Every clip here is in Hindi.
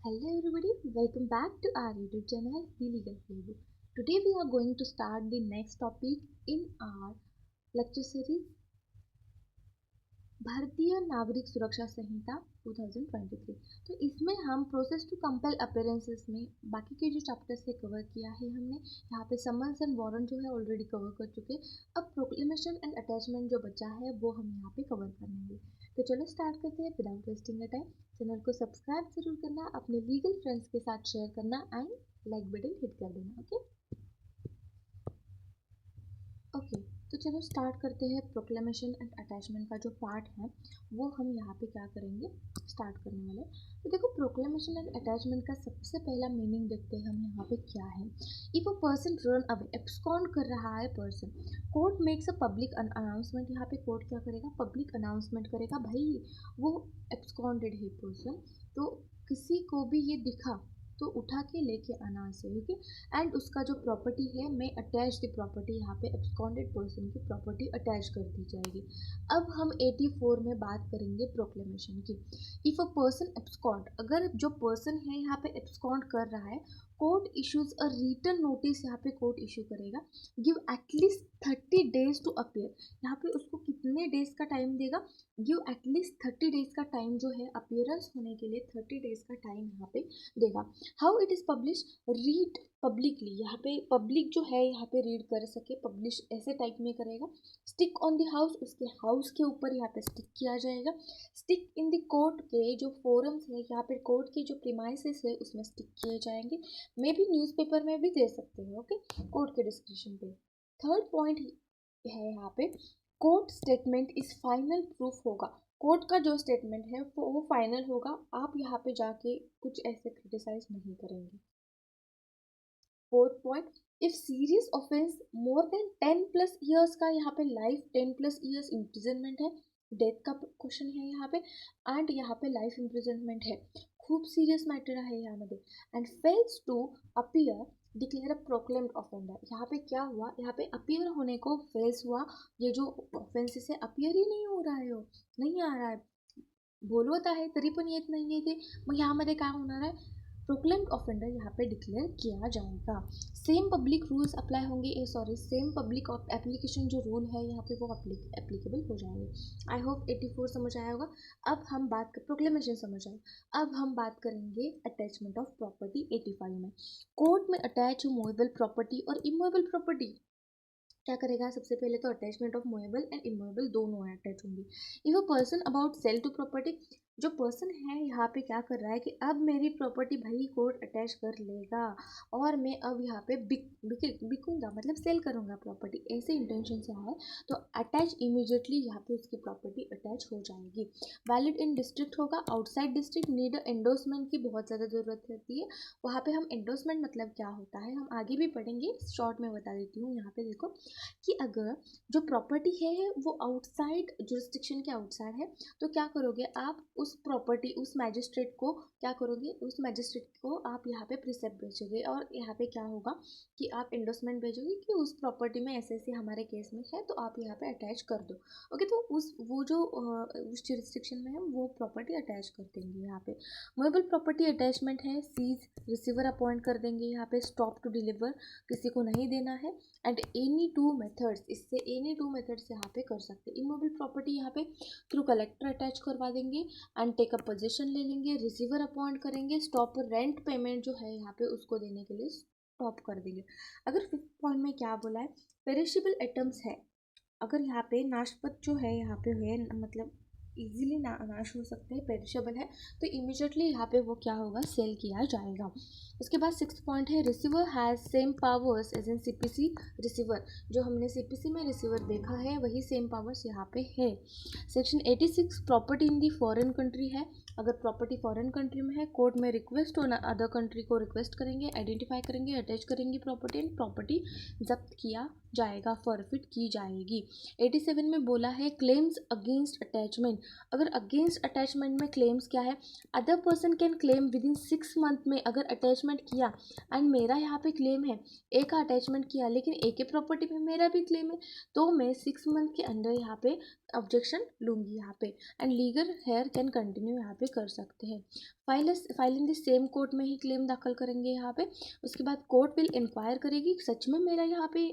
Hello everybody, welcome back to our YouTube channel The Legal Playbook. Today we are going to start the next topic in our lecture series भारतीय नागरिक सुरक्षा संहिता 2023। तो इसमें हम प्रोसेस टू कंपेल अपीयरेंसेस में बाकी के जो चैप्टर्स से कवर किया है हमने। यहाँ पे समन्स एंड वारंट जो है ऑलरेडी कवर कर चुके। अब प्रोक्लेमेशन एंड अटैचमेंट जो बचा है वो हम यहाँ पे कवर करेंगे। तो चलो स्टार्ट करते हैं without wasting the time. Channel को सब्सक्राइब जरूर करना, अपने लीगल फ्रेंड्स के साथ शेयर करना एंड लाइक बटन हिट कर देना। ओके तो चलो स्टार्ट करते हैं। प्रोक्लेमेशन एंड अटैचमेंट का जो पार्ट है वो हम यहाँ पे क्या करेंगे, स्टार्ट करने वाले। तो देखो, प्रोक्लेमेशन एंड अटैचमेंट का सबसे पहला मीनिंग देखते हैं हम यहाँ पे क्या है। If a person run away, abscond कर रहा है person, court makes a public announcement. यहाँ पे कोर्ट क्या करेगा, पब्लिक अनाउंसमेंट करेगा, भाई वो एब्सकॉन्डेड है पर्सन, तो किसी को भी ये दिखा तो उठा के लेके आना से, ओके। एंड उसका जो प्रॉपर्टी है, मैं अटैच द प्रॉपर्टी, यहाँ पे एब्सकॉन्डेड पर्सन की प्रॉपर्टी अटैच कर दी जाएगी। अब हम 84 में बात करेंगे प्रोक्लेमेशन की। इफ अ पर्सन एब्सकॉन्ड, अगर जो पर्सन है यहाँ पे एब्सकॉन्ड कर रहा है, court issues a written notice, यहाँ पे कोर्ट इशू करेगा, give at least 30 days to appear. यहाँ पे उसको कितने डेज का टाइम देगा, गिव एटलीस्ट 30 डेज का टाइम जो है अपीयरेंस होने के लिए 30 डेज का टाइम यहाँ पे देगा। How it is publish, read publicly, यहाँ पे पब्लिक जो है यहाँ पे रीड कर सके, पब्लिश ऐसे टाइप में करेगा। स्टिक ऑन द हाउस, उसके हाउस के ऊपर यहाँ पे स्टिक किया जाएगा। स्टिक इन द कोर्ट के जो फोरम्स है, यहाँ पे कोर्ट के जो प्रीमाइसेस है उसमें स्टिक किए जाएंगे। मे भी न्यूज़पेपर में भी दे सकते हैं, ओके, कोर्ट के डिस्क्रिप्शन पे। थर्ड पॉइंट है यहाँ पे, court statement is final proof होगा। कोर्ट का जो स्टेटमेंट है वो फाइनल होगा, आप यहाँ पे जाके कुछ ऐसे क्रिटिसाइज नहीं करेंगे। Fourth point, if serious offence more than 10+ years का, यहाँ पे लाइफ 10+ ईयर्स इम्प्रिजनमेंट है, डेथ का क्वेश्चन है यहाँ पे, एंड यहाँ पे लाइफ इम्प्रिजनमेंट है, खूब सीरियस मैटर है यहाँ पे। And fails to appear declare a proclaimed offender, यहाँ पे क्या हुआ, यहाँ पे अपीयर होने को फेल्स हुआ, ये जो ऑफेंसेस है अपीयर ही नहीं हो रहा है, हो नहीं आ रहा है, बोलवत आहे तरी पण येत नाही आहे ते, मग ह्यामध्ये काय होणार आहे, प्रोक्लेम्ड ऑफेंडर यहाँ पे डिक्लेयर किया जाएगा। सेम पब्लिक रूल्स अप्लाई होंगे, सेम पब्लिक एप्लीकेशन जो रूल है यहाँ पे वो एप्लीकेबल हो जाएंगे। आई होप 84 समझ आया होगा। अब हम बात कर, प्रोक्लेमेशन समझ आए, अब हम बात करेंगे अटैचमेंट ऑफ प्रॉपर्टी 85 में। कोर्ट में अटैच मूवेबल प्रॉपर्टी और इमूवेबल प्रॉपर्टी क्या करेगा, सबसे पहले तो attachment of movable and immovable दोनों अटैच होंगी। If a person about sale to property, जो पर्सन है यहाँ पे क्या कर रहा है कि अब मेरी प्रॉपर्टी भाई कोर्ट अटैच कर लेगा और मैं अब यहाँ पे बिकूंगा, मतलब सेल करूँगा प्रॉपर्टी, ऐसे इंटेंशन से है, तो अटैच इमीडिएटली यहाँ पे उसकी प्रॉपर्टी अटैच हो जाएगी। वैलिड इन डिस्ट्रिक्ट होगा, आउटसाइड डिस्ट्रिक्ट नीड एंडोर्समेंट की बहुत ज़्यादा ज़रूरत रहती है। वहाँ पे हम एंडोर्समेंट मतलब क्या होता है हम आगे भी पढ़ेंगे, शॉर्ट में बता देती हूँ। यहाँ पे देखो कि अगर जो प्रॉपर्टी है वो आउटसाइड जुरिस्डिक्शन के आउटसाइड है, तो क्या करोगे आप, उस प्रॉपर्टी, उस मैजिस्ट्रेट को क्या करोगे, उस मैजिस्ट्रेट को आप यहाँ पे प्रिसेप्ट भेजोगे, और यहाँ पे क्या होगा कि आप एंडोर्समेंट भेजोगे कि उस प्रॉपर्टी में ऐसे ऐसे हमारे केस में है, तो आप यहाँ पे अटैच कर दो, ओके। तो उस वो जो उस जुरिस्डिक्शन में है वो प्रॉपर्टी अटैच कर देंगे। यहाँ पे मूवेबल प्रॉपर्टी अटैचमेंट है, सीज रिसीवर अपॉइंट कर देंगे, यहाँ पे स्टॉप टू डिलीवर किसी को नहीं देना है, एंड एनी टू मेथड्स, इससे एनी टू मेथड्स यहाँ पे कर सकते हैं। इमूवेबल प्रॉपर्टी यहाँ पे थ्रू कलेक्टर अटैच करवा देंगे एंड टेक अप पोजीशन ले लेंगे, रिसीवर अपॉइंट करेंगे, स्टॉप रेंट पेमेंट जो है यहाँ पे उसको देने के लिए स्टॉप कर देंगे। अगर फिफ्थ पॉइंट में क्या बोला है, पेरिशेबल आइटम्स है, अगर यहाँ पे नाशपत जो है यहाँ पे है, मतलब इजीली नाश हो सकते हैं, पेरिशेबल है, तो इमीडिएटली यहाँ पे वो क्या होगा, सेल किया जाएगा। उसके बाद सिक्स पॉइंट है, receiver has same powers as in CPC receiver, जो हमने सीपीसी में रिसीवर देखा है वही सेम पावर्स यहाँ पे है। Section 86, property in the foreign country है, अगर प्रॉपर्टी फॉरेन कंट्री में है, कोर्ट में रिक्वेस्ट हो, अदर कंट्री को रिक्वेस्ट करेंगे, आइडेंटिफाई करेंगे, अटैच करेंगे प्रॉपर्टी, एंड प्रॉपर्टी जब्त किया जाएगा, फॉरफिट की जाएगी। 87 में बोला है, क्लेम्स अगेंस्ट अटैचमेंट, अगर अगेंस्ट अटैचमेंट में क्लेम्स क्या है, other person can claim with in 6 month में अगर अटैचमेंट किया एंड मेरा यहाँ पे क्लेम है, ए का अटैचमेंट किया लेकिन ए के प्रॉपर्टी में मेरा भी क्लेम है, तो मैं 6 मंथ के अंदर यहाँ पे ऑब्जेक्शन लूँगी यहाँ पे, and legal heir can continue यहाँ पे कर सकते हैं। File in the same court में ही क्लेम दाखिल करेंगे यहाँ पे। उसके बाद कोर्ट विल इंक्वायर करेगी सच में मेरा यहाँ पे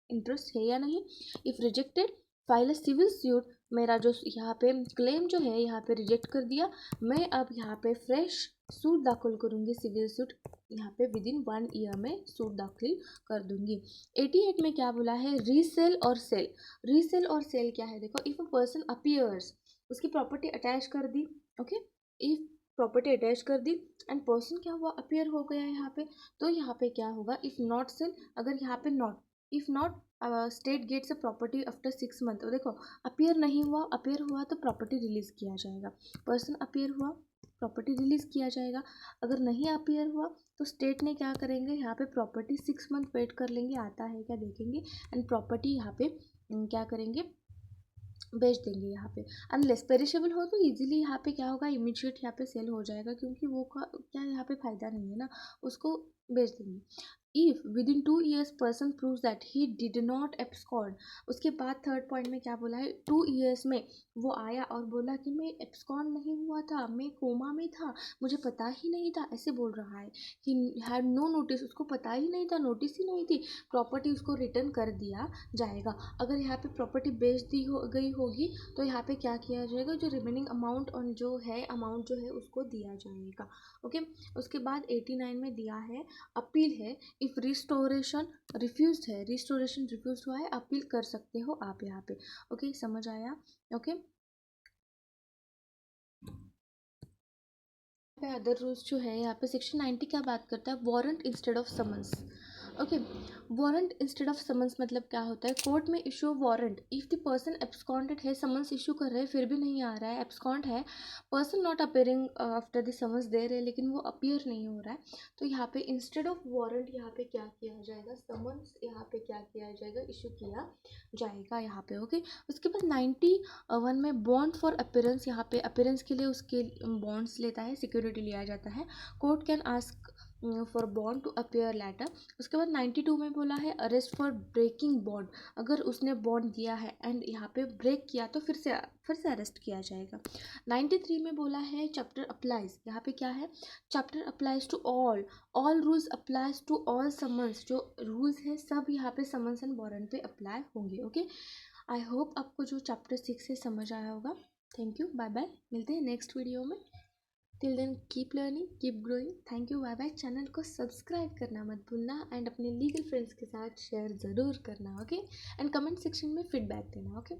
इंटरेस्ट है या नहीं। If rejected file a civil suit, मेरा जो यहाँ पे क्लेम जो है यहाँ पे रिजेक्ट कर दिया, मैं अब यहाँ पे फ्रेश सूट दाखिल करूँगी, सिविल सूट यहाँ पे विद इन 1 ईयर में सूट दाखिल कर दूँगी। 88 में क्या बोला है, रीसेल और सेल। रीसेल और सेल क्या है, देखो इफ़ अ पर्सन अपीयर्स, उसकी प्रॉपर्टी अटैच कर दी, ओके, इफ़ प्रॉपर्टी अटैच कर दी एंड पर्सन क्या हुआ, अपीयर हो गया यहाँ पे, तो यहाँ पे क्या होगा, इफ़ नॉट सेल, अगर यहाँ पे not, if not state gets a property after 6 month, तो देखो अपीयर नहीं हुआ, अपीयर हुआ तो प्रॉपर्टी रिलीज़ किया जाएगा, पर्सन अपीयर हुआ प्रॉपर्टी रिलीज़ किया जाएगा, अगर नहीं अपीयर हुआ तो स्टेट ने क्या करेंगे, यहाँ पे प्रॉपर्टी 6 मंथ वेट कर लेंगे, आता है क्या देखेंगे, एंड प्रॉपर्टी यहाँ पे क्या करेंगे, बेच देंगे यहाँ पे। अनलेस पेरिशेबल हो तो इजीली यहाँ पे क्या होगा, इमीडिएट यहाँ पे सेल हो जाएगा, क्योंकि वो का क्या यहाँ पे फ़ायदा नहीं है ना, उसको बेच देंगे। If with in 2 years person proves that he did not abscond, उसके बाद थर्ड पॉइंट में क्या बोला है, 2 years में वो आया और बोला कि मैं एब्सकॉन्ड नहीं हुआ था, मैं कोमा में था, मुझे पता ही नहीं था, ऐसे बोल रहा है, ही हैड नो नोटिस, उसको पता ही नहीं था, नोटिस ही नहीं थी, प्रॉपर्टी उसको रिटर्न कर दिया जाएगा। अगर यहाँ पे प्रॉपर्टी बेच दी हो गई होगी तो यहाँ पे क्या किया जाएगा, जो रिमेनिंग अमाउंट और जो है अमाउंट जो है उसको दिया जाएगा, ओके। उसके बाद 89 में दिया है, अपील है, इफ़ रिस्टोरेशन रिफ्यूज है, रिस्टोरेशन रिफ्यूज हुआ है, अपील कर सकते हो आप यहाँ पे, ओके, समझ आया, ओके। अदर रूल्स जो है यहाँ पे सेक्शन 90 क्या बात करता है, warrant instead of summons, okay. Warrant instead of summons मतलब क्या होता है, कोर्ट में issue warrant if the person absconded है, समन्स इशू कर रहे हैं फिर भी नहीं आ रहा है, एब्सकॉन्ड है, person not appearing after the summons दे रहे हैं लेकिन वो अपीयर नहीं हो रहा है, तो यहाँ पे इंस्टेड ऑफ वारंट यहाँ पे क्या किया जाएगा, समन्स यहाँ पे क्या किया जाएगा, इशू किया जाएगा यहाँ पे, ओके। उसके बाद 91 में बॉन्ड फॉर अपीयरेंस, यहाँ पे अपीयरेंस के लिए उसके बॉन्ड्स लेता है, सिक्योरिटी लिया जाता है, court can ask for bond to appear later. उसके बाद 92 में बोला है अरेस्ट फॉर ब्रेकिंग बॉन्ड, अगर उसने बॉन्ड दिया है एंड यहाँ पे ब्रेक किया तो फिर से अरेस्ट किया जाएगा। 93 में बोला है चैप्टर अप्लाइज, यहाँ पे क्या है, chapter applies to all rules applies to all summons, जो रूल्स है सब यहाँ पे समन्स एंड वारंट पे अप्लाई होंगे, ओके। आई होप आपको जो चैप्टर 6 से समझ आया होगा। थैंक यू, बाय बाय, मिलते हैं नेक्स्ट वीडियो में। Till then keep learning, keep growing, thank you, bye bye. Channel को सब्सक्राइब करना मत भूलना एंड अपने लीगल फ्रेंड्स के साथ शेयर ज़रूर करना, ओके, एंड कमेंट सेक्शन में फीडबैक देना, ओके।